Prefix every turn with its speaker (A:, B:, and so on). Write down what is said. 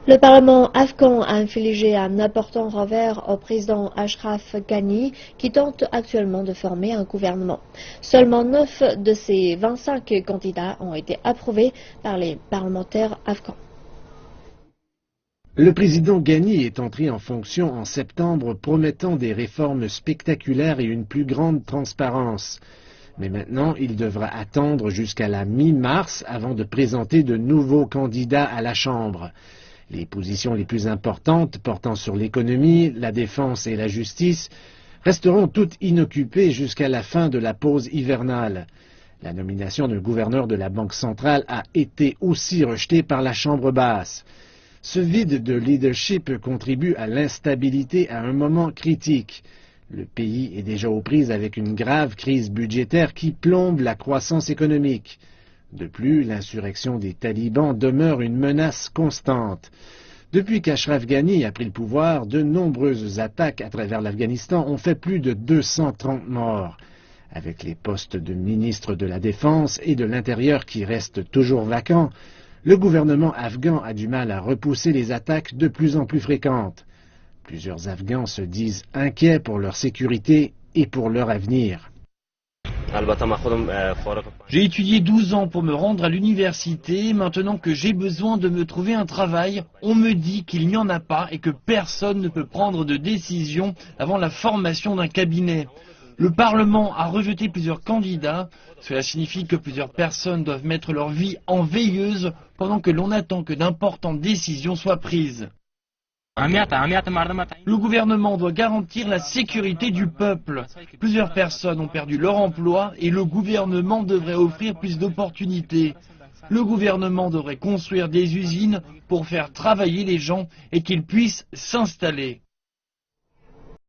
A: Le Parlement afghan a infligé un important revers au président Ashraf Ghani qui tente actuellement de former un gouvernement. Seulement 9 de ces 25 candidats ont été approuvés par les parlementaires afghans.
B: Le président Ghani est entré en fonction en septembre promettant des réformes spectaculaires et une plus grande transparence. Mais maintenant, il devra attendre jusqu'à la mi-mars avant de présenter de nouveaux candidats à la Chambre. Les positions les plus importantes portant sur l'économie, la défense et la justice resteront toutes inoccupées jusqu'à la fin de la pause hivernale. La nomination d'un gouverneur de la Banque centrale a été aussi rejetée par la Chambre basse. Ce vide de leadership contribue à l'instabilité à un moment critique. Le pays est déjà aux prises avec une grave crise budgétaire qui plombe la croissance économique. De plus, l'insurrection des talibans demeure une menace constante. Depuis qu'Ashraf Ghani a pris le pouvoir, de nombreuses attaques à travers l'Afghanistan ont fait plus de 230 morts. Avec les postes de ministre de la Défense et de l'Intérieur qui restent toujours vacants, le gouvernement afghan a du mal à repousser les attaques de plus en plus fréquentes. Plusieurs Afghans se disent inquiets pour leur sécurité et pour leur avenir.
C: J'ai étudié 12 ans pour me rendre à l'université. Maintenant que j'ai besoin de me trouver un travail, on me dit qu'il n'y en a pas et que personne ne peut prendre de décision avant la formation d'un cabinet. Le Parlement a rejeté plusieurs candidats. Cela signifie que plusieurs personnes doivent mettre leur vie en veilleuse pendant que l'on attend que d'importantes décisions soient prises. Le gouvernement doit garantir la sécurité du peuple. Plusieurs personnes ont perdu leur emploi et le gouvernement devrait offrir plus d'opportunités. Le gouvernement devrait construire des usines pour faire travailler les gens et qu'ils puissent s'installer.